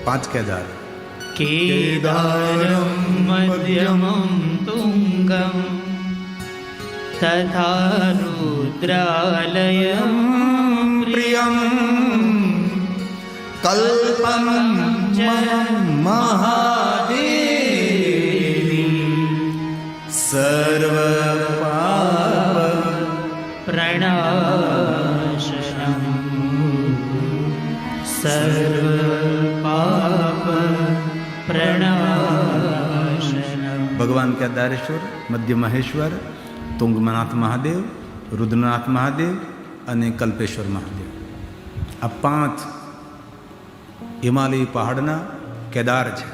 પાંચ કેદાર. केदारं मध्यमं तुङ्गं तथा रुद्रालयं પ્રિયમ કલ્પમ च મહાદેવી સર્વ પાપ प्रणाशनं सर्वपाप प्रणाशनं. ભગવાન કેદારેશ્વર, મધ્ય મહેશ્વર, તુંગનાથ મહાદેવ, રુદ્રનાથ મહાદેવ અને કલ્પેશ્વર મહાદેવ, આ પાંચ હિમાલય પહાડના કેદાર છે.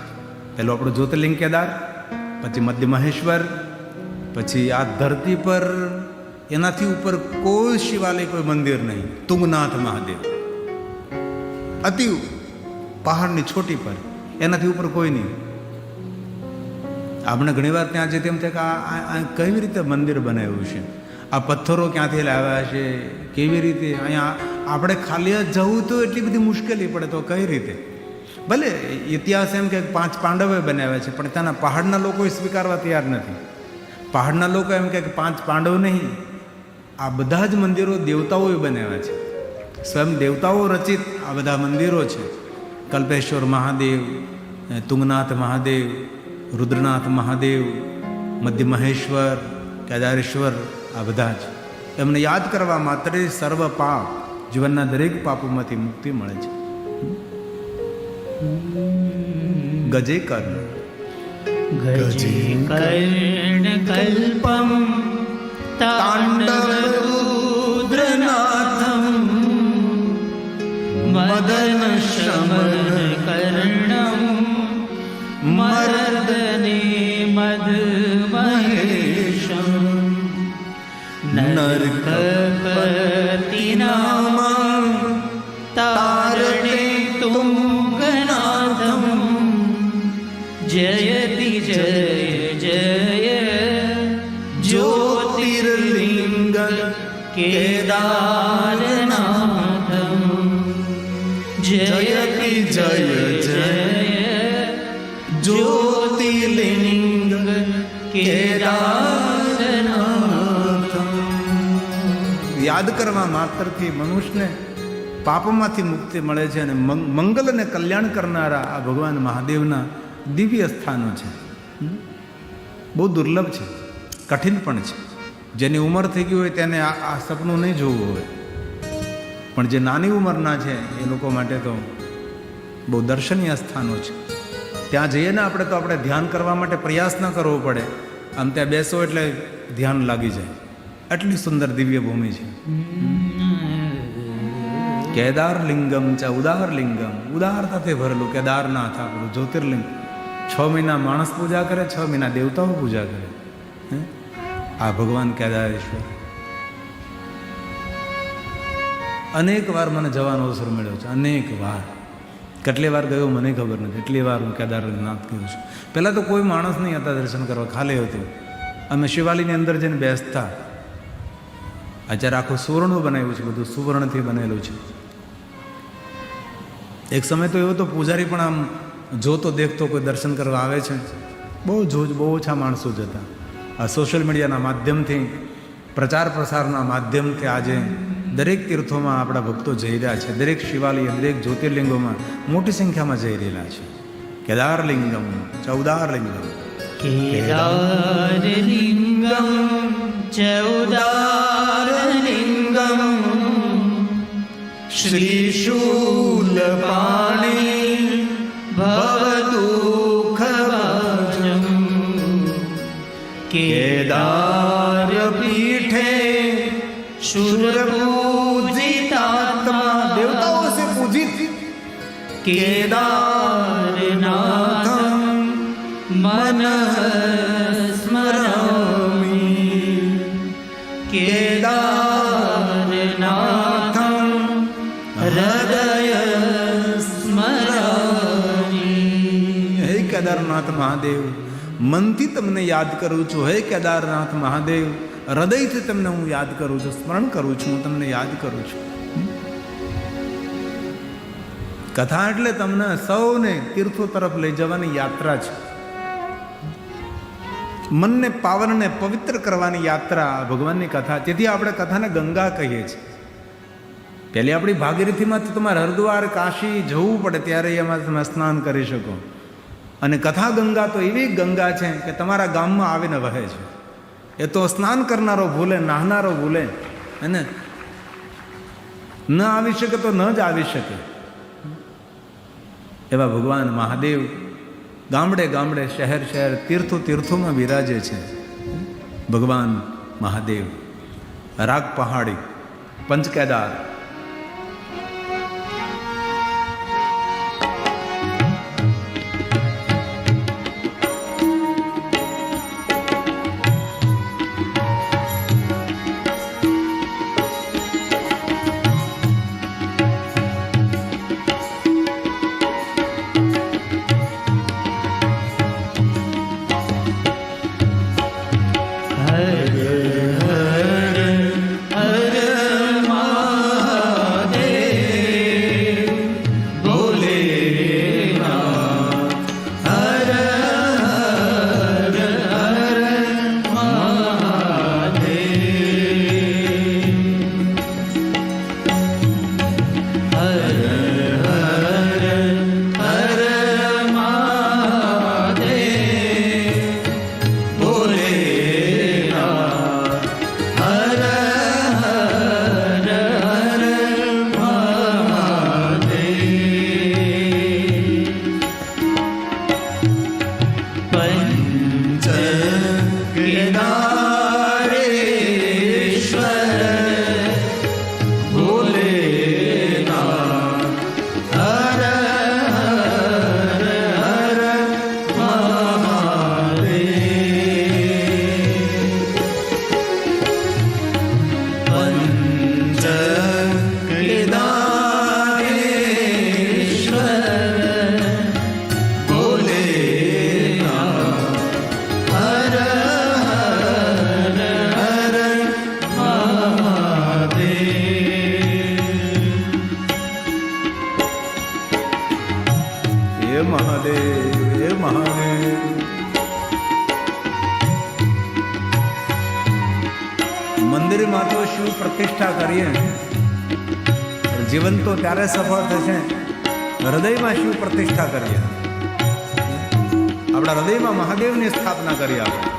પહેલું આપણું જ્યોતિર્લિંગ કેદાર, પછી મધ્ય મહેશ્વર, પછી આ ધરતી પર એનાથી ઉપર કોઈ શિવાલય, કોઈ મંદિર નહીં, તુંગનાથ મહાદેવ. અતિ પહાડની છોટી પર, એનાથી ઉપર કોઈ નહીં. આપણે ઘણીવાર ત્યાં જઈએ તેમ થાય કે આ કેવી રીતે મંદિર બનાવ્યું છે, આ પથ્થરો ક્યાંથી લાવ્યા છે, કેવી રીતે અહીંયા આપણે ખાલી જવું તો એટલી બધી મુશ્કેલી પડે, તો કઈ રીતે? ભલે ઇતિહાસ એમ કે પાંચ પાંડવોએ બનાવ્યા છે, પણ ત્યાંના પહાડના લોકો સ્વીકારવા તૈયાર નથી. પહાડના લોકો એમ કે પાંચ પાંડવ નહીં, આ બધા જ મંદિરો દેવતાઓએ બનાવ્યા છે, સ્વયં દેવતાઓ રચિત આ બધા મંદિરો છે. કલ્પેશ્વર મહાદેવ, તુંગનાથ મહાદેવ, રુદ્રનાથ મહાદેવ, મધ્ય મહેશ્વર, કેદારેશ્વર, આ બધા જ એમને યાદ કરવા માત્ર સર્વ પાપ, જીવનના દરેક પાપોમાંથી મુક્તિ મળે છે. ગજે કર્ણ कर्णकल्पं ताण्डवरुद्रनाथं मदनशमनकर्णं मर्दने मदमहेशं नरकपतिनामं तारणे तुङ्गनाथं जयति जय जय ज्योतिर्लिंग केदारनाथं जयति जय जय ज्योतिर्लिंग केदारनाथं. યાદ કરવા માત્રથી મનુષ્યને પાપમાંથી મુક્તિ મળે છે અને મંગલ અને કલ્યાણ કરનારા આ ભગવાન મહાદેવના દિવ્ય સ્થાનો છે. બહુ દુર્લભ છે, કઠિન પણ છે. જેની ઉંમર થઈ ગઈ હોય તેને આ સપનું નહીં જોવું હોય, પણ જે નાની ઉંમરના છે એ લોકો માટે તો બહુ દર્શનીય સ્થાનો છે. ત્યાં જઈએ ને આપણે તો આપણે ધ્યાન કરવા માટે પ્રયાસ ન કરવો પડે, આમ ત્યાં બેસો એટલે ધ્યાન લાગી જાય. આટલી સુંદર દિવ્ય ભૂમિ છે. કેદાર લિંગમ છે ઉદાર લિંગમ, ઉદારતાથી ભરેલું કેદારનાથ આપણું જ્યોતિર્લિંગ. 6 મહિના માણસ પૂજા કરે, 6 મહિના દેવતાઓ પૂજા કરે. આ ભગવાન કેદારેશ્વર અનેક વાર મને જવાનો અવસર મળ્યો છે, અનેક વાર. કેટલી વાર ગયો મને ખબર નથી, એટલી વાર હું કેદારનાથ ગયો છું. પહેલાં તો કોઈ માણસ નહીં હતા દર્શન કરવા, ખાલી હતું. અમે શિવાલયની અંદર જઈને બેસતા. અત્યારે આખું સુવર્ણ બનાવ્યું છે, બધું સુવર્ણથી બનેલું છે. એક સમય તો એવો તો પૂજારી પણ આમ જોતો દેખતો કોઈ દર્શન કરવા આવે છે, બહુ ઓછા માણસો જ હતા. આ સોશિયલ મીડિયાના માધ્યમથી, પ્રચાર પ્રસારના માધ્યમથી આજે દરેક તીર્થોમાં આપણા ભક્તો જઈ રહ્યા છે. દરેક શિવાલય, દરેક જ્યોતિર્લિંગોમાં મોટી સંખ્યામાં જઈ રહેલા છે. કેદારલિંગમ ચૌદારલિંગમ, केदारलिंगं चौदारलिंगं श्रीशूलपाणि भवदुःखभाजं केदारपीठे शूरपूजितात्मा, દેવતાઓ સે પૂજિત केदारनाथं मनः स्मरामि, केदारनाथं हृदय स्मरामि. હે કેદારનાથ મહાદેવ, મનથી તમને યાદ કરું છું. હે કેદારનાથ મહાદેવ, હૃદયથી તમને હું યાદ કરું છું, સ્મરણ કરું છું, હું તમને યાદ કરું છું. કથા એટલે તમને સૌને તીર્થો તરફ લઈ જવાની યાત્રા છે. મનને પાવનને પવિત્ર કરવાની યાત્રા ભગવાનની કથા. તેથી આપણે કથાને ગંગા કહીએ છીએ. પહેલી આપણી ભાગીરથીમાં તો તમારે હરિદ્વાર કાશી જવું પડે ત્યારે એમાં તમે સ્નાન કરી શકો. અને કથા ગંગા તો એવી ગંગા છે કે તમારા ગામમાં આવીને વહે છે. એ તો સ્નાન કરનારો ભૂલે, નાહનારો ભૂલે, અને ન આવી શકે તો ન જ આવી શકે. એવા ભગવાન મહાદેવ ગામડે ગામડે, શહેર શહેર, તીર્થો તીર્થોમાં બિરાજે છે. ભગવાન મહાદેવ રાગ પહાડી, પંચકેદાર, મંદિરમાં તો શિવ પ્રતિષ્ઠા કરીએ, જીવન તો ત્યારે સફળ થશે હૃદયમાં શિવ પ્રતિષ્ઠા કરીએ. આપણા હૃદયમાં મહાદેવની સ્થાપના કરીએ. આપણે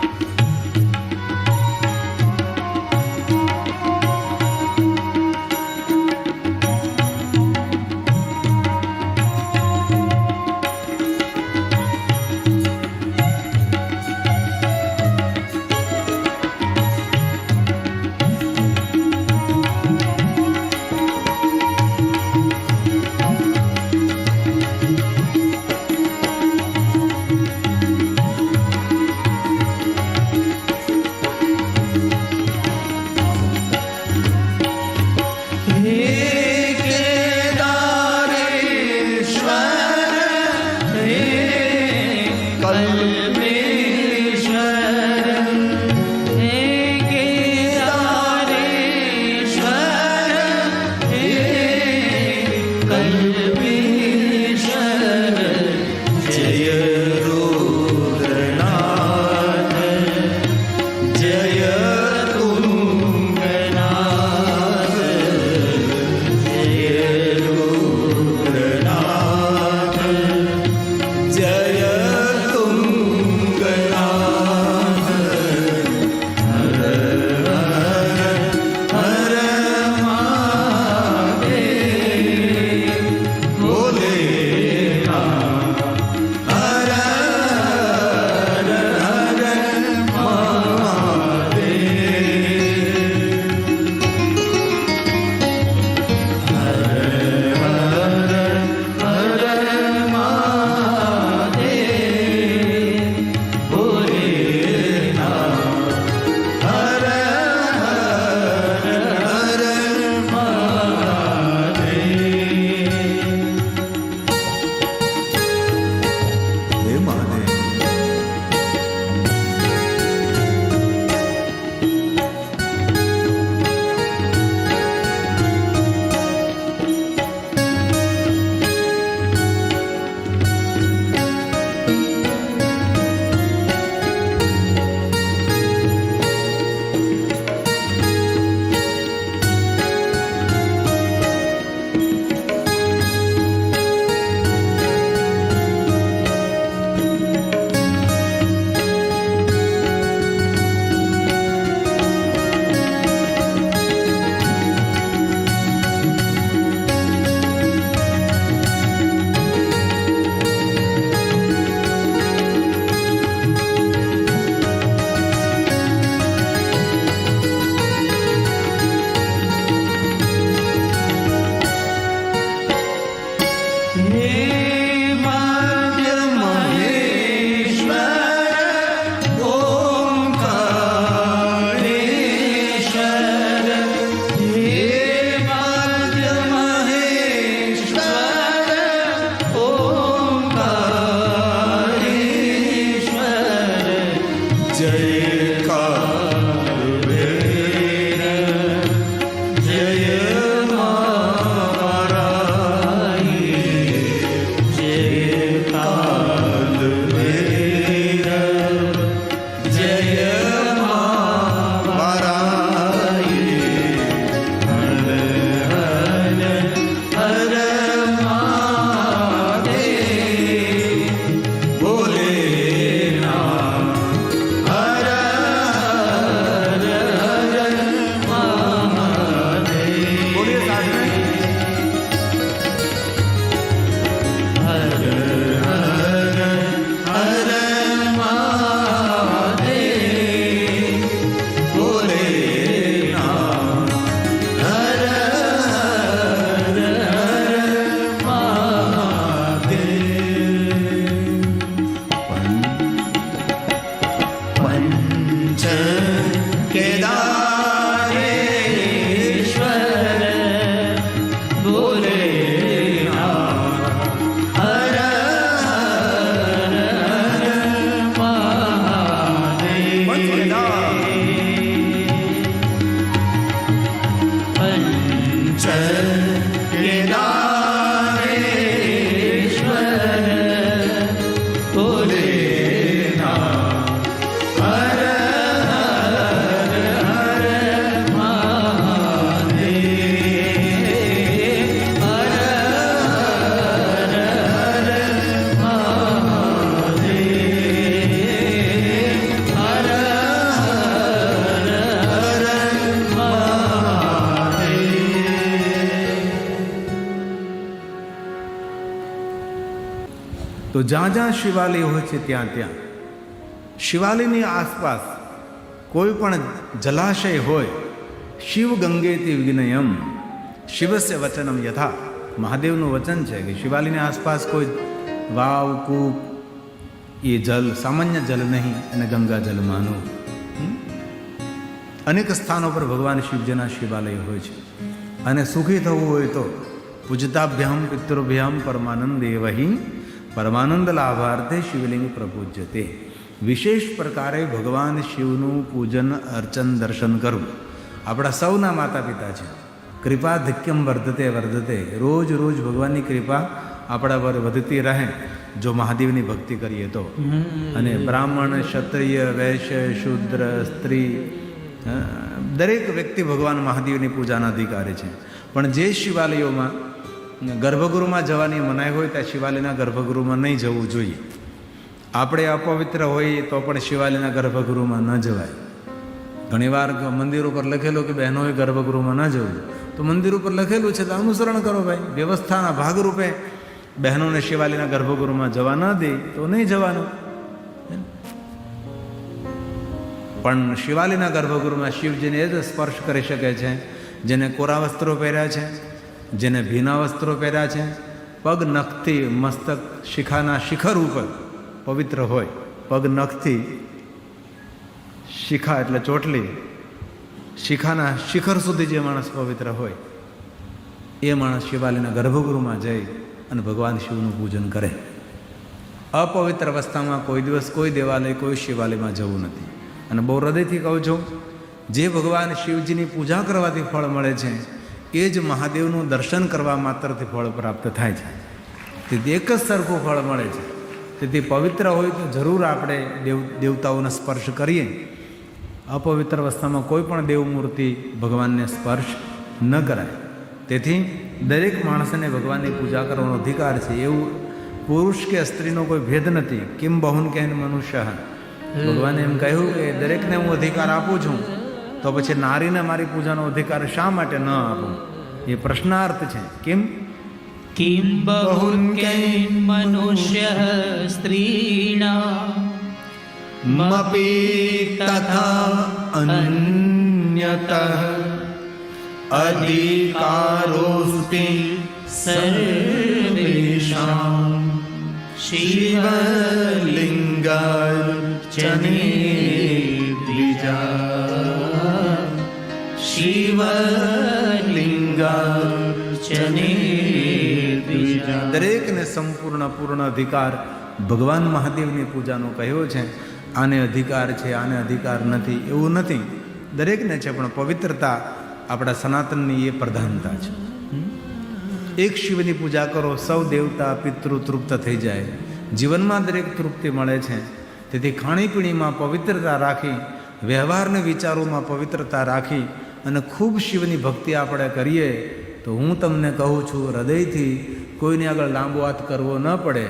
હે મધ્ય મહેશ્વર ઓમકારેશ્વર, હે મધ્ય મહેશ્વર ઓમકારેશ્વર, જય તો જ્યાં જ્યાં શિવાલય હોય છે ત્યાં ત્યાં શિવાલયની આસપાસ કોઈ પણ જલાશય હોય, શિવ ગંગેતિ વિજ્ઞયમ શિવસ્ય વચનમ યથા, મહાદેવનું વચન છે કે શિવાલયની આસપાસ કોઈ વાવ કૂપ એ જલ સામાન્ય જલ નહીં, અને ગંગા જલ માનો. અનેક સ્થાનો પર ભગવાન શિવજીના શિવાલય હોય છે. અને સુખી થવું હોય તો પૂજતાભ્યામ પિતૃભ્યામ પરમાનંદ એવહી પરમાનંદ લાભાર્થે શિવલિંગ પ્રપૂજ્યતે. વિશેષ પ્રકારે ભગવાન શિવનું પૂજન અર્ચન દર્શન કરવું આપણા સૌના માતા પિતા છે. કૃપાધિક્યમ વર્ધતે વર્ધતે, રોજ રોજ ભગવાનની કૃપા આપણા પર વધતી રહે જો મહાદેવની ભક્તિ કરીએ તો. અને બ્રાહ્મણ, ક્ષત્રિય, વૈશ્ય, શૂદ્ર, સ્ત્રી, દરેક વ્યક્તિ ભગવાન મહાદેવની પૂજાના અધિકારી છે. પણ જે શિવાલયોમાં ગર્ભગૃહમાં જવાની મનાઈ હોય ત્યાં શિવાલયના ગર્ભગૃહમાં નહીં જવું જોઈએ. આપણે અપવિત્ર હોઈએ તો પણ શિવાલયના ગર્ભગૃહમાં ન જવાય. ઘણીવાર મંદિર ઉપર લખેલું કે બહેનોએ ગર્ભગૃહમાં ન જવું, તો મંદિર ઉપર લખેલું છે તો અનુસરણ કરો ભાઈ. વ્યવસ્થાના ભાગરૂપે બહેનોને શિવાલયના ગર્ભગૃહમાં જવા ન દે તો નહીં જવાનું. પણ શિવાલયના ગર્ભગૃહમાં શિવજીને એ જ સ્પર્શ કરી શકે છે જેને કોરા વસ્ત્રો પહેર્યા છે, જેને ભીના વસ્ત્રો પહેર્યા છે, પગ નખથી મસ્તક શિખાના શિખર ઉપર પવિત્ર હોય. પગ નખથી શિખા એટલે ચોટલી, શિખાના શિખર સુધી જે માણસ પવિત્ર હોય એ માણસ શિવાલયના ગર્ભગૃહમાં જઈ અને ભગવાન શિવનું પૂજન કરે. અપવિત્ર અવસ્થામાં કોઈ દિવસ કોઈ દેવાલય, કોઈ શિવાલયમાં જવું નથી. અને બહુ હૃદયથી કહું છું, જે ભગવાન શિવજીની પૂજા કરવાથી ફળ મળે છે એ જ મહાદેવનું દર્શન કરવા માત્રથી ફળ પ્રાપ્ત થાય છે. તેથી એક જ સરખું ફળ મળે છે. તેથી પવિત્ર હોય તો જરૂર આપણે દેવતાઓને સ્પર્શ કરીએ. અપવિત્ર અવસ્થામાં કોઈ પણ દેવમૂર્તિ ભગવાનને સ્પર્શ ન કરાય. તેથી દરેક માણસને ભગવાનની પૂજા કરવાનો અધિકાર છે. એવું પુરુષ કે સ્ત્રીનો કોઈ ભેદ નથી. કિમ બહુન કહેન મનુષ્ય, ભગવાને એમ કહ્યું કે દરેકને હું અધિકાર આપું છું, તો પછી નારીને મારી પૂજાનો અધિકાર શા માટે ન આપું? એ પ્રશ્નાર્થ છે. કેમ કિમ બહુન કૈન મનુષ્ય સ્ત્રીણા મપી તથા અન્યતઃ અધિકારોસ્તિ સર્વેષાં શિવલિંગાર્ચને દ્વિજા શિવલિંગાર્ચને દ્વિજા. દરેકને સંપૂર્ણ પૂર્ણ અધિકાર ભગવાન મહાદેવની પૂજાનો કહ્યો છે. આને અધિકાર છે, આને અધિકાર નથી એવું નથી, દરેકને છે. પણ પવિત્રતા આપણા સનાતનની એ પ્રધાનતા છે. એક શિવની પૂજા કરો, સૌ દેવતા પિતૃ તૃપ્ત થઈ જાય. જીવનમાં દરેક તૃપ્તિ મળે છે. તેથી ખાણીપીણીમાં પવિત્રતા રાખી, વ્યવહારને વિચારોમાં પવિત્રતા રાખી અને ખૂબ શિવની ભક્તિ આપણે કરીએ તો હું તમને કહું છું હૃદયથી કોઈને આગળ લાંબો હાથ કરવો ન પડે.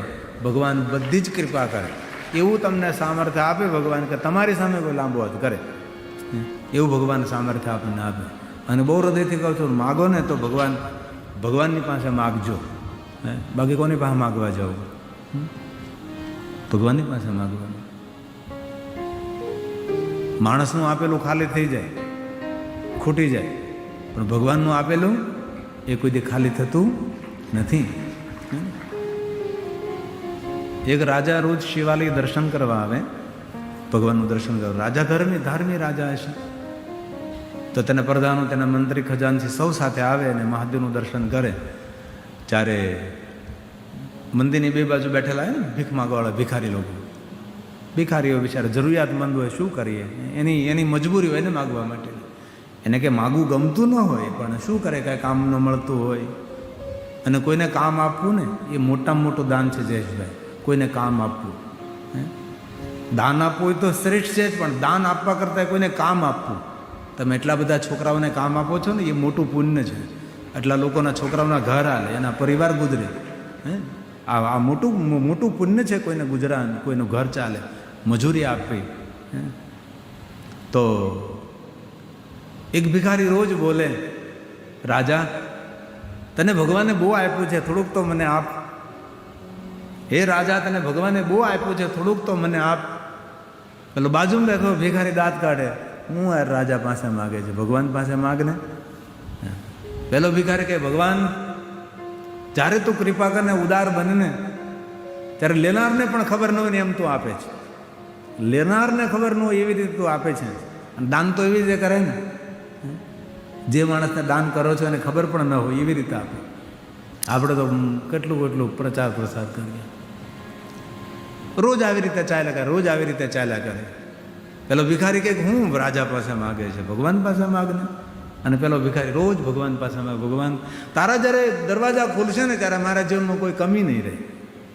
ભગવાન બધી જ કૃપા કરે. એવું તમને સામર્થ્ય આપે ભગવાન કે તમારી સામે કોઈ લાંબો હાથ કરે, એવું ભગવાન સામર્થ્ય આપણને આપે. અને બહુ હૃદયથી કહું છું, માગો ને તો ભગવાનની પાસે માગજો. બાકી કોની પાસે માગવા જાવ? ભગવાનની પાસે માગવાનું. માણસનું આપેલું ખાલી થઈ જાય, ખૂટી જાય, પણ ભગવાનનું આપેલું એ કોઈ દી ખાલી થતું નથી. એક રાજા રોજ શિવાલય દર્શન કરવા આવે, ભગવાનનું દર્શન કરવા. રાજા ધાર્મિક રાજા હશે તો તેના પ્રધાનો, તેના મંત્રી, ખજાનથી સૌ સાથે આવે અને મહાદેવનું દર્શન કરે. ત્યારે મંદિરની બે બાજુ બેઠેલા હોય ને ભીખ માગવાવાળા ભિખારી લોકો, ભિખારીઓ બિચારા જરૂરિયાતમંદ હોય, શું કરીએ, એની મજબૂરી હોય ને માગવા માટે. એને કે માગવું ગમતું ન હોય પણ શું કરે, કાંઈ કામ ન મળતું હોય. અને કોઈને કામ આપવું ને એ મોટામાં મોટું દાન છે જયેશભાઈ. કોઈને કામ આપવું, દાન આપવું હોય તો શ્રેષ્ઠ છે જ, પણ દાન આપવા કરતાં કોઈને કામ આપવું. તમે એટલા બધા છોકરાઓને કામ આપો છો ને એ મોટું પુણ્ય છે. એટલા લોકોના છોકરાઓના ઘર હાલે, એના પરિવાર ગુજરે. આ મોટું પુણ્ય છે. કોઈને ગુજરાન, કોઈનું ઘર ચાલે, મજૂરી આપવી. તો એક ભિખારી રોજ બોલે, રાજા તને ભગવાને બહુ આપ્યું છે, થોડુંક તો મને આપ. હે રાજા, તને ભગવાને બહુ આપ્યું છે, થોડુંક તો મને આપ. પેલો બાજુમાં બેઠો ભિખારી દાંત કાઢે, હું યાર રાજા પાસે માગે છે, ભગવાન પાસે માગને. પેલો ભિખારી કહે, ભગવાન જ્યારે તું કૃપા કરીને ઉદાર બનને ત્યારે લેનારને પણ ખબર ન હોય ને એમ તું આપે છે. લેનારને ખબર ન હોય એવી રીતે તું આપે છે. અને દાન તો એવી રીતે કરે ને, જે માણસને દાન કરો છો એને ખબર પણ ન હોય એવી રીતે આપે. આપણે તો કેટલું પ્રચાર પ્રસાર કરીએ. રોજ આવી રીતે ચાલ્યા કરે, રોજ આવી રીતે ચાલ્યા કરે. પેલો ભિખારી કહે, હું રાજા પાસે માગે છે, ભગવાન પાસે માગને. અને પેલો ભિખારી રોજ ભગવાન પાસે માગે, ભગવાન તારા જ્યારે દરવાજા ખુલશે ને ત્યારે મારા જીવનમાં કોઈ કમી નહીં રહે,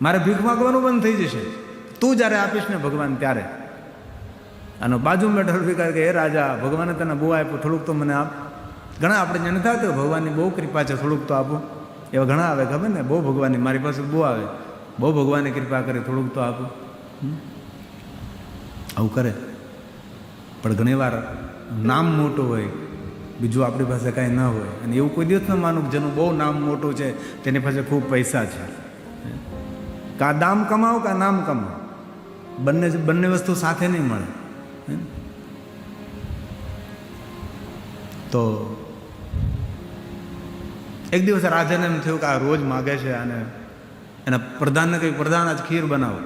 મારે ભીખ માગવાનું બંધ થઈ જશે, તું જ્યારે આપીશ ને ભગવાન ત્યારે. અને બાજુમાં બેઠેલો ભિખારી કહે, હે રાજા, ભગવાને તને બહુ આપ્યું, થોડુંક તો મને આપ. ઘણા આપણે જાણે થતું ભગવાનની બહુ કૃપા છે, થોડુંક તો આપો. એવા ઘણા આવે, ખબર ને, બહુ ભગવાનની મારી પાસે બહુ આવે, બહુ ભગવાનની કૃપા કરે, થોડુંક તો આપો. આવું કરે. પણ ઘણીવાર નામ મોટું હોય, બીજું આપણી પાસે કાંઈ ન હોય. અને એવું કોઈ દિવસ ન માનું કે જેનું બહુ નામ મોટું છે તેની પાસે ખૂબ પૈસા છે. કાં દામ કમાવો કાં નામ કમાવો, બંને વસ્તુ સાથે નહીં મળે. તો એક દિવસ રાજાને એમ થયું કે આ રોજ માગે છે, અને એના પ્રધાનને કહ્યું, પ્રધાન આજ ખીર બનાવો.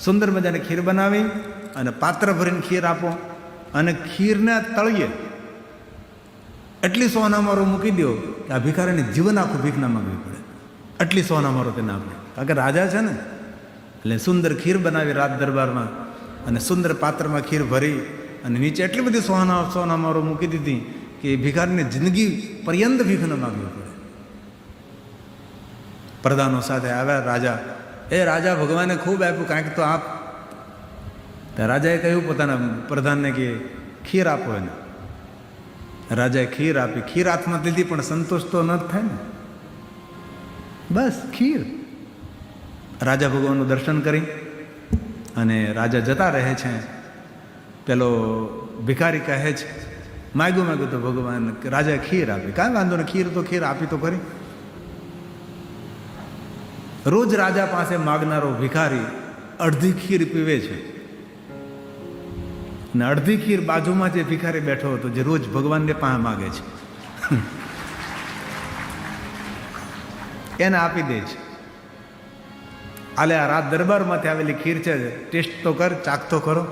સુંદર મજાની ખીર બનાવી અને પાત્ર ભરીને ખીર આપો, અને ખીરને તળીએ એટલી સોનામારો મૂકી દો કે આ ભિખારીને જીવન આખું ભીખ ના માગવી પડે. એટલી સોનામારો તેને આપે, કારણ કે રાજા છે ને. એટલે સુંદર ખીર બનાવી રાજ દરબારમાં, અને સુંદર પાત્રમાં ખીર ભરી અને નીચે એટલી બધી સોનામારો મૂકી દીધી કે ભિખારીને જિંદગી પર્યંત ભીખ ન માગવી પડે. પ્રધાનો સાથે આવ્યા રાજા, એ રાજા, ભગવાને ખૂબ આપ્યું, કાંઈક તો આપ. રાજાએ કહ્યું પોતાના પ્રધાનને કે ખીર આપો એને. રાજાએ ખીર આપી. ખીર હાથમાં લીધી પણ સંતોષ તો ન જ થાય ને, બસ ખીર. રાજા ભગવાનનું દર્શન કરી અને રાજા જતા રહે છે. પેલો ભિખારી કહે છે, માગ્યું તો ભગવાન, રાજાએ ખીર આપી. કાંઈ વાંધો નહીં, ખીર તો ખીર આપી તો ખરી. રોજ રાજા પાસે માગનારો ભિખારી અડધી ખીર પીવે છે, અને અડધી ખીર બાજુમાં જે ભિખારી બેઠો હતો, જે રોજ ભગવાનને પાસે માગે છે, એને આપી દે છે. આલે આ રાત દરબારમાંથી આવેલી ખીર છે, ટેસ્ટ તો કર, ચાખ તો કરો.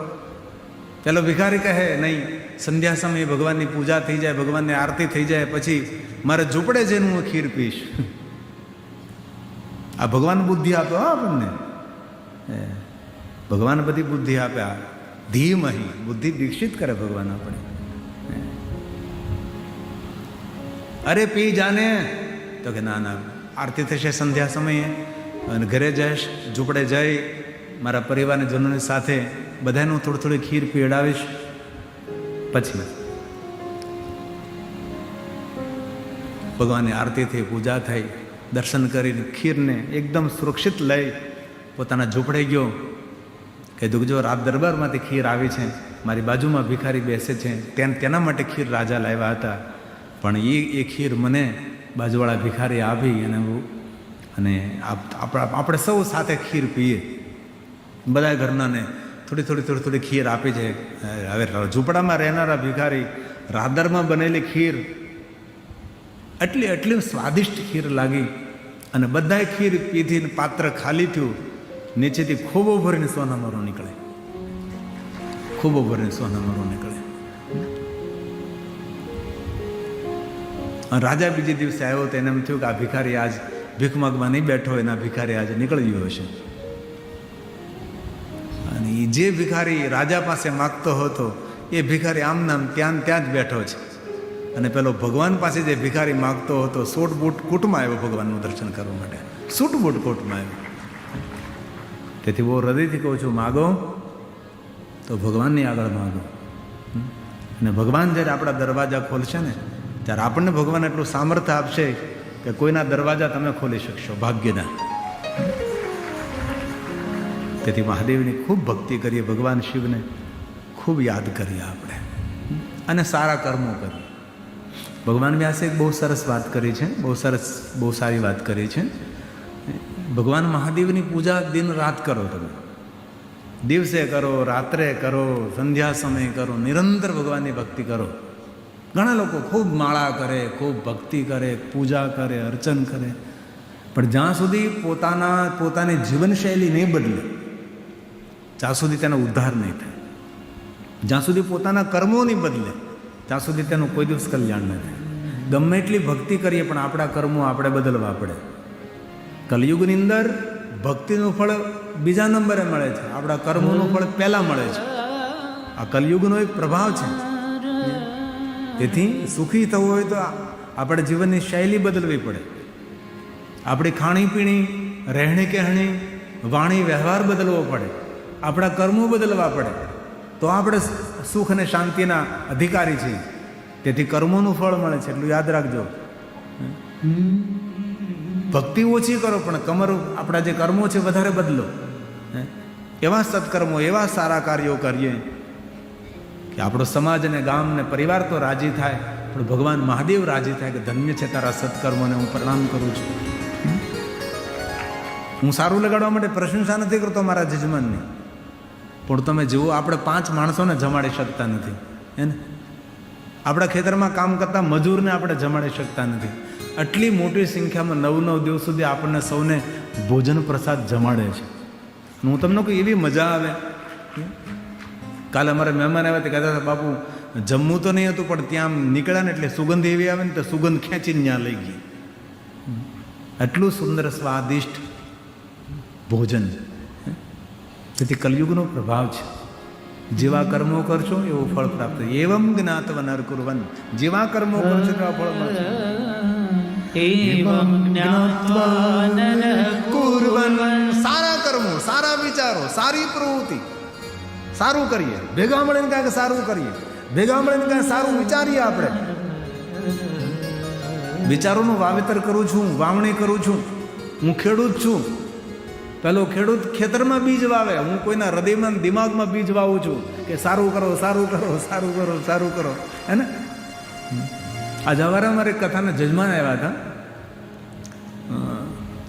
પેલો ભિખારી કહે નહીં, સંધ્યા સમયે ભગવાનની પૂજા થઈ જાય, ભગવાનની આરતી થઈ જાય પછી મારે ઝૂંપડે જઈને હું ખીર પીશ. આ ભગવાન બુદ્ધિ આપે હો આપણને, ભગવાન બધી બુદ્ધિ આપે. આ ધીમહી બુદ્ધિ દીક્ષિત કરે ભગવાન આપણે. અરે પી જાને, તો કે ના ના, આરતી થશે સંધ્યા સમયે અને ઘરે જઈશ, ઝૂંપડે જઈ મારા પરિવારના જનોની સાથે બધાને હું થોડી થોડી ખીર પીવડાવીશ. પછી ભગવાનની આરતી થઈ, પૂજા થઈ, દર્શન કરીને ખીરને એકદમ સુરક્ષિત લઈ પોતાના ઝૂંપડે ગયો. કીધું જો રાત દરબારમાંથી ખીર આવી છે, મારી બાજુમાં ભિખારી બેસે છે, તેના માટે ખીર રાજા લાવ્યા હતા, પણ એ ખીર મને બાજુવાળા ભિખારી આપી અને આપણે સૌ સાથે ખીર પીએ. બધા ઘરનાને થોડી થોડી થોડી થોડી ખીર આપી છે. હવે ઝૂંપડામાં રહેનારા ભિખારી રાદરમાં બનેલી ખીર એટલી સ્વાદિષ્ટ ખીર લાગી અને બધાએ ખીર પીધી, પાત્ર ખાલી થયું. નીચેથી ખૂબો ભરીને સોનામરો નીકળે, ખૂબો ભરીને સોનામરો નીકળે. રાજા બીજે દિવસે આવ્યો તો એને એમ થયું કે આ ભિખારી આજ ભીખ માગવા નહીં બેઠો, એના ભિખારી આજે નીકળી ગયો હશે. અને એ જે ભિખારી રાજા પાસે માગતો હતો એ ભિખારી આમ નામ ત્યાં જ બેઠો છે. અને પેલો ભગવાન પાસે જે ભિખારી માગતો હતો સૂટ બૂટ કૂટમાં આવ્યો ભગવાનનું દર્શન કરવા માટે, સૂટ બૂટ કોટમાં આવ્યો. તેથી બહુ હૃદયથી કહું છું, માગો તો ભગવાનની આગળ માગો. અને ભગવાન જ્યારે આપણા દરવાજા ખોલશે ને ત્યારે આપણને ભગવાન એટલું સામર્થ્ય આપશે કે કોઈના દરવાજા તમે ખોલી શકશો, ભાગ્યના. તેથી મહાદેવની ખૂબ ભક્તિ કરીએ, ભગવાન શિવને ખૂબ યાદ કરીએ આપણે અને સારા કર્મો કરીએ. ભગવાન વ્યાસે એક બહુ સરસ વાત કરી છે, બહુ સારી વાત કરી છે. ભગવાન મહાદેવની પૂજા દિન રાત કરો, તમે દિવસે કરો, રાત્રે કરો, સંધ્યા સમયે કરો, નિરંતર ભગવાનની ભક્તિ કરો. ઘણા લોકો ખૂબ માળા કરે, ખૂબ ભક્તિ કરે, પૂજા કરે, અર્ચન કરે, પણ જ્યાં સુધી પોતાની જીવનશૈલી નહીં બદલે, જ્યાં સુધી તેનો ઉદ્ધાર નહીં થાય, જ્યાં સુધી પોતાના કર્મો નહીં બદલે, ત્યાં સુધી તેનું કોઈ દિવસ કલ્યાણ ન થાય. ગમે એટલી ભક્તિ કરીએ પણ આપણા કર્મો આપણે બદલવા પડે. કલયુગની અંદર ભક્તિનું ફળ બીજા નંબરે મળે છે, આપણા કર્મોનું ફળ પહેલાં મળે છે. આ કલયુગનો એક પ્રભાવ છે. તેથી સુખી થવું હોય તો આપણે જીવનની શૈલી બદલવી પડે. આપણી ખાણીપીણી, રહેણી કહેણી, વાણી વ્યવહાર બદલવો પડે, આપણા કર્મો બદલવા પડે, તો આપણે સુખ અને શાંતિના અધિકારી છીએ. તેથી કર્મોનું ફળ મળે છે, એટલું યાદ રાખજો. ભક્તિ ઓછી કરો પણ આપણા જે કર્મો છે વધારે બદલો. એવા સત્કર્મો, એવા સારા કાર્યો કરીએ કે આપણો સમાજ અને ગામ ને પરિવાર તો રાજી થાય, પણ ભગવાન મહાદેવ રાજી થાય કે ધન્ય છે તારા સત્કર્મોને, હું પ્રણામ કરું છું. હું સારું લગાડવા માટે પ્રશંસા નથી કરતો મારા જજમાનની, પણ તમે જુઓ, આપણે 5 માણસોને જમાડી શકતા નથી, એને આપણા ખેતરમાં કામ કરતા મજૂરને આપણે જમાડી શકતા નથી. આટલી મોટી સંખ્યામાં 9 દિવસ સુધી આપણને સૌને ભોજન પ્રસાદ જમાડે છે. હું તમને કહું, એવી મજા આવે. કાલે અમારે મહેમાન આવ્યા તે કહેતા હતા, બાપુ જમવું તો નહીં હતું પણ ત્યાં નીકળ્યા ને એટલે સુગંધ એવી આવે ને તો સુગંધ ખેંચીને ત્યાં લઈ ગઈ. એટલું સુંદર સ્વાદિષ્ટ ભોજન. તેથી કલયુગનો પ્રભાવ છે. જેવા કર્મો કરશો એવું ફળ પ્રાપ્ત. એવમ જ્ઞાતવ નર કુર્વન, જેવા કર્મો કરશો તેવા ફળ મળશે. એવમ જ્ઞાત્વા નરઃ કુર્વન, સારા કર્મો, સારા વિચારો, સારી પ્રવૃત્તિ, સારું કરીએ, ભેગા મળીને કાંઈક સારું કરીએ, ભેગા મળીને કાંઈ સારું વિચારીએ. આપણે વિચારોનું વાવેતર કરું છું, વાવણી કરું છું. હું ખેડૂત છું. પેલો ખેડૂત ખેતરમાં બીજ વાવે, હું કોઈના હૃદયમાં દિમાગમાં બીજ વાવું છું કે સારું કરો, સારું કરો, સારું કરો, સારું કરો, હે ને. આજે સવારે અમારે કથાના જજમાન આવ્યા હતા,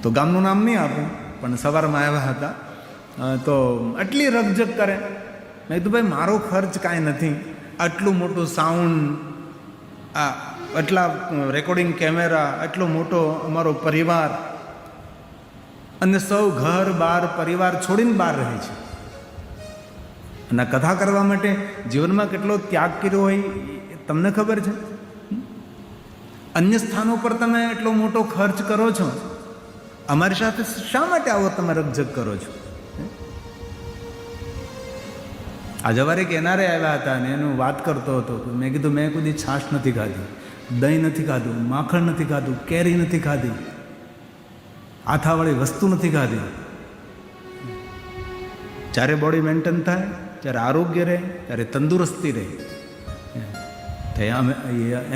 તો ગામનું નામ નહીં આપું, પણ સવારમાં આવ્યા હતા. તો આટલી રકઝક કરે. મેં કીધું ભાઈ મારો ખર્ચ કાંઈ નથી, આટલું મોટું સાઉન્ડ, આટલા રેકોર્ડિંગ કેમેરા, આટલો મોટો અમારો પરિવાર, અને સૌ ઘર બાર પરિવાર છોડીને બહાર રહે છે. અને કથા કરવા માટે જીવનમાં કેટલો ત્યાગ કર્યો હોય એ તમને ખબર છે. અન્ય સ્થાનો પર તમે એટલો મોટો ખર્ચ કરો છો, અમારી સાથે શા માટે આવો તમે રકઝક કરો છો? આ જવારે કેનારે આવ્યા હતા અને એનું વાત કરતો હતો. મેં કીધું મેં કોઈ છાશ નથી ખાધી, દહીં નથી ખાધું, માખણ નથી ખાધું, કેરી નથી ખાધી, આથાવાળી વસ્તુ નથી ખાધી. જ્યારે બોડી મેન્ટેન થાય, જ્યારે આરોગ્ય રહે, ત્યારે તંદુરસ્તી રહે.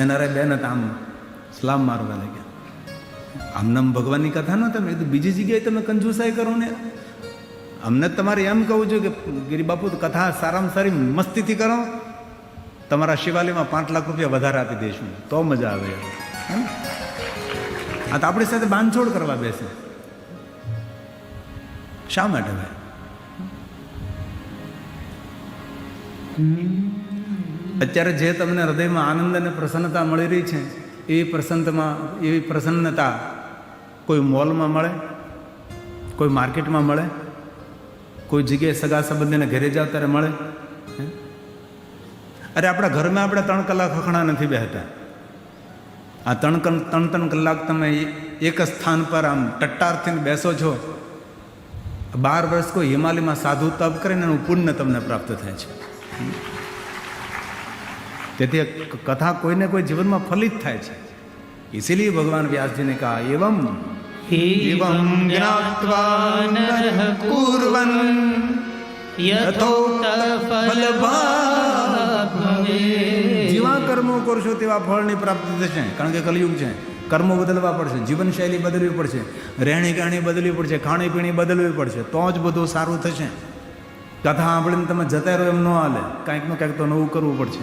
એનારે બેન હતા આમ સલામ મારવા લાગ્યા. આમનામ ભગવાનની કથા નહોતા. મેં કીધું બીજી જગ્યાએ તમે કંજુસાઈ કરો ને, અમને તમારે એમ કહું છું કે ગિરિબાપુ કથા સારામાં સારી મસ્તીથી કરો, તમારા શિવાલયમાં 5 લાખ રૂપિયા વધારે આપી દઈશું તો મજા આવે. આ તો આપણી સાથે બાંધછોડ કરવા બેસે. શા માટે ભાઈ? અત્યારે જે તમને હૃદયમાં આનંદ અને પ્રસન્નતા મળી રહી છે, એવી પ્રસન્નતા કોઈ મોલમાં મળે, કોઈ માર્કેટમાં મળે, કોઈ જગ્યાએ સગા સંબંધીને ઘરે જાવ ત્યારે મળે? અરે આપણા ઘરમાં આપણે 3 કલાક હખણા નથી બેસતા. આ 3 કલાક તમે એક સ્થાન પર આમ ટટ્ટારથી બેસો છો. 12 વર્ષ કોઈ હિમાલયમાં સાધુ તપ કરીને એનું પુણ્ય તમને પ્રાપ્ત થાય છે. તેથી કથા કોઈને કોઈ જીવનમાં ફલિત થાય છે. ઇસીલિए ભગવાન વ્યાસજીને કહા એવમ एवं ज्ञात्वा नरः कुर्वन् यथोक्त फलभाग् भवेत्. જેવા કર્મો કરશો તેવા ફળની પ્રાપ્તિ થશે. કારણ કે કલયુગ છે, કર્મો બદલવા પડશે, જીવનશૈલી બદલવી પડશે, રહેણી કહેણી બદલવી પડશે, ખાણીપીણી બદલવી પડશે, તો જ બધું સારું થશે. કથા સાંભળીને તમે જતા રહો એમ ન હાલે. કાંઈક ને કાંઈક તો નવું કરવું પડશે.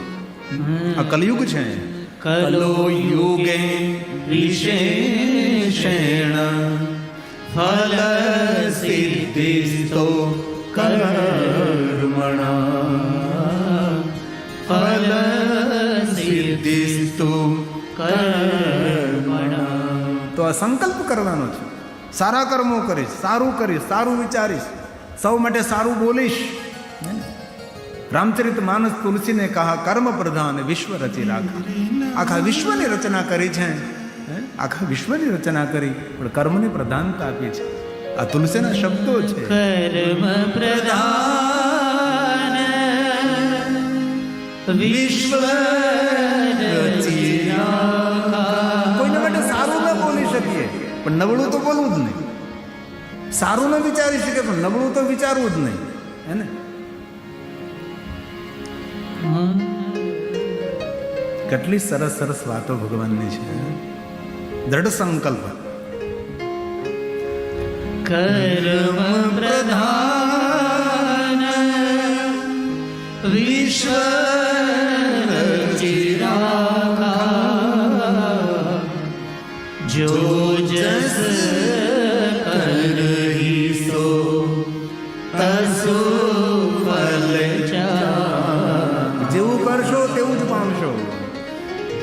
આ કલયુગ છે. કલો યુગે વિશેષેણ ફલ સિદ્ધિસ્તો કર્મણા ફલ સિદ્ધિસ્તો કર્મણા. તો આ સંકલ્પ કરવાનો છે. સારા કર્મો કરીશ, સારું કરીશ, સારું વિચારીશ, સૌ માટે સારું બોલીશ. રામચરિત માનસ તુલસીને કહા કર્મ પ્રધાન વિશ્વ રચી રાખા. આખા વિશ્વની રચના કરી છે, આખા વિશ્વની રચના કરી, પણ કર્મની પ્રધાનતા આપી છે. આ તુલસીના શબ્દો છે. કર્મ પ્રધાન વિશ્વ રચી રાખા. કોઈને માટે સારું ન બોલી શકીએ, પણ નબળું તો બોલવું જ નહીં. સારું ન વિચારી શકીએ, પણ નબળું તો વિચારવું જ નહીં. હે ને? કેટલી સરસ સરસ વાતો ભગવાનની છે. દ્રઢ સંકલ્પ. કર્મ પ્રધાન વિશ્વ રચી રાખા. જો જસ કરહી સો તસો ફલ ચાખા. જેવું કરશો તેવું જ પામશો.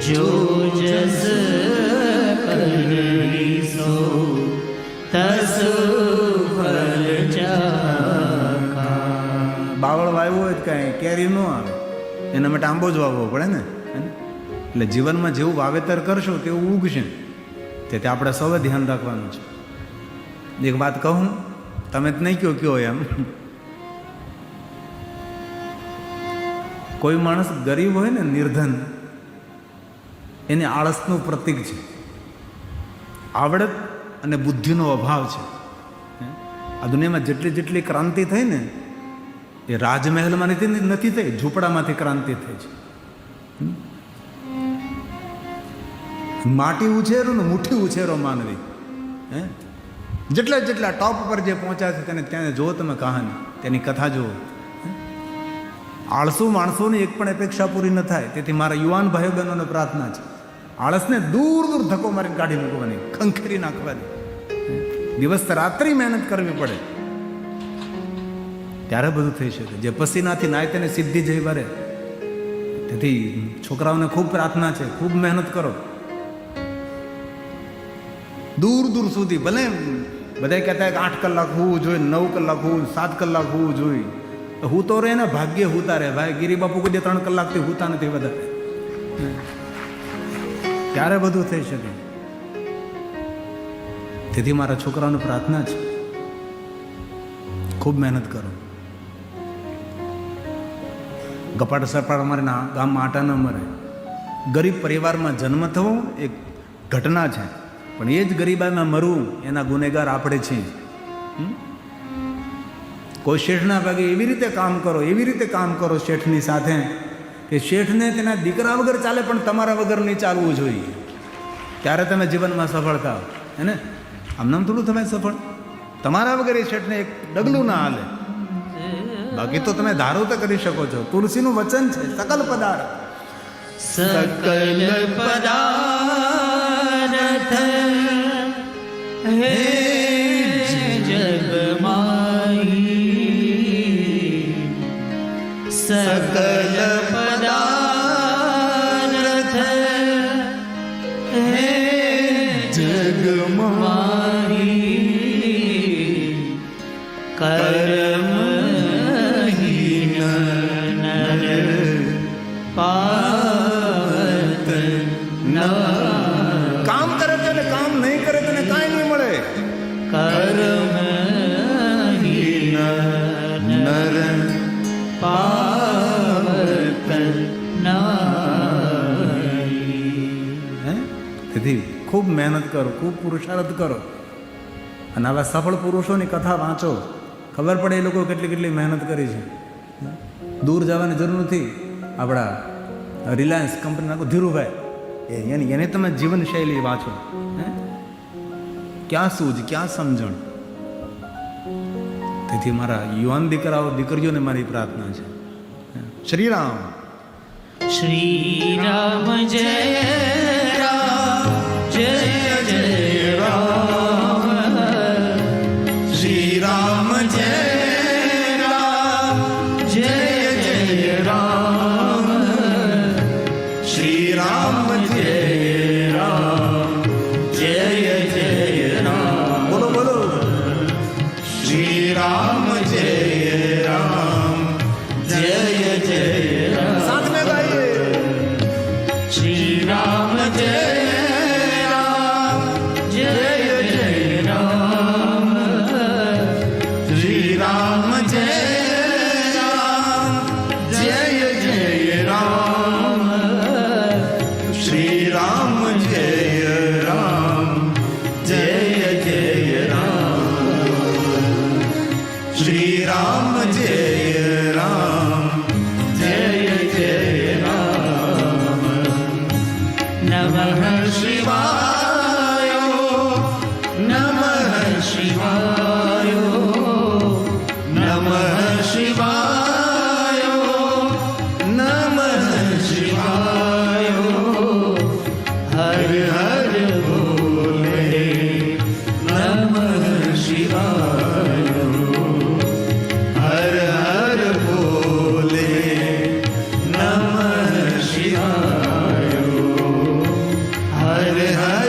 જો જસ કરહી સો તસો ફલ ચાખા. બાવળ વાવ્યું હોય તો કાંઈ કેરી ન આવે, એના માટે આંબો જ વાવવો પડે ને. એટલે જીવનમાં જેવું વાવેતર કરશો તેવું ઉગશે. તેથી આપણે સૌએ ધ્યાન રાખવાનું છે. એક વાત કહું, તમે જ નહીં કયો એમ. કોઈ માણસ ગરીબ હોય ને, નિર્ધન, એને આળસનું પ્રતીક છે. આવડત અને બુદ્ધિનો અભાવ છે. આ દુનિયામાં જેટલી જેટલી ક્રાંતિ થઈ ને, એ રાજમહેલમાં નથી થઈ, ઝૂંપડામાંથી ક્રાંતિ થઈ છે. માટી ઉછેરો ને મુઠ્ઠી ઉછેરો માનવી. જેટલા જેટલા ટોપ પર જે પહોંચ્યા છે તેને ત્યાં જુઓ તમે કહાની, તેની કથા જુઓ. આળસુ માણસોની એક પણ અપેક્ષા પૂરી ન થાય. તેથી મારા યુવાન ભાઈઓ બહેનોને પ્રાર્થના છે, આળસને દૂર દૂર ધક્કો મારીને કાઢી મૂકવાની, ખંખેરી નાખવાની. દિવસ રાત્રિ મહેનત કરવી પડે, ત્યારે બધું થઈ શકે. જે પસીનાથી નાય તેને સિદ્ધિ જઈ વરે. તેથી છોકરાઓને ખૂબ પ્રાર્થના છે, ખૂબ મહેનત કરો. દૂર દૂર સુધી, ભલે બધા કહેતા કે 8 કલાક હોવું જોઈએ, 9 કલાક હોવું, 7 કલાક હોવું જોઈએ. હું તો રે ને ભાગ્ય હુતા રે ભાઈ. ગિરિબાપુ કોઈ 3 કલાકથી હુતા નથી વધારે. ત્યારે બધું થઈ શકે. તેથી મારા છોકરાઓની પ્રાર્થના છે, ખૂબ મહેનત કરો. ગપાટ સપાટ અમારે ગામમાં આટા ન મરે. ગરીબ પરિવારમાં જન્મ થવો એક ઘટના છે, પણ એ જ ગરીબાઈમાં મરવું એના ગુનેગાર આપણે છીએ. કોઈ શેઠના ભાગે એવી રીતે કામ કરો, એવી રીતે કામ કરો શેઠની સાથે કે શેઠને તેના દીકરા વગર ચાલે પણ તમારા વગર નહીં ચાલવું જોઈએ. ત્યારે તમે જીવનમાં સફળ થાવ. હે ને? આમનામ થોડું તમે સફળ. તમારા વગર એ શેઠને એક ડગલું ના હાલે. બાકી તો તમે ધારો તો કરી શકો છો. તુલસીનું વચન છે, સકલ પદાર્થ सकल पदार्थ हे जग माही, सकल पदार्थ हे जग माही, कर्म કામ કરે તેને કામ નહીં કરે તેને કાંઈ નહીં મળે. કર્મ નર પાવતન તેથી ખૂબ મહેનત કરો, ખૂબ પુરુષાર્થ કરો. અને આવા સફળ પુરુષોની કથા વાંચો, ખબર પડે એ લોકો કેટલી કેટલી મહેનત કરી છે. દૂર જવાની જરૂર નથી. આપણા રિલાયન્સ કંપનીના ધીરુભાઈ, એને તમે જીવનશૈલી વાંચો. ક્યાં સૂઝ, ક્યાં સમજણ. તેથી મારા યુવાન દીકરાઓ દીકરીઓને મારી પ્રાર્થના છે. શ્રી રામ. શ્રી રામ જય રામ, જય જય રામ. શ્રી રામ જય રામ, જય જય રામ. શ્રી રામ જય રામ, જય જય રામ. બોલો બોલો. શ્રી રામ જય રામ, જય જય રામ. साथ में गाइए. શ્રી રામ જય રામ, જય જય રામ. श्री राम जय राम, जय जय राम. श्री राम जय राम, जय जय राम. श्री राम जय राम, जय जय राम. નમઃ शिवाय, नमः शिवाय, नमः शिवाय, नमः शिवाय. હર हर बोले नमः शिवाय. हर हर बोले नमः शिवाय. हर हर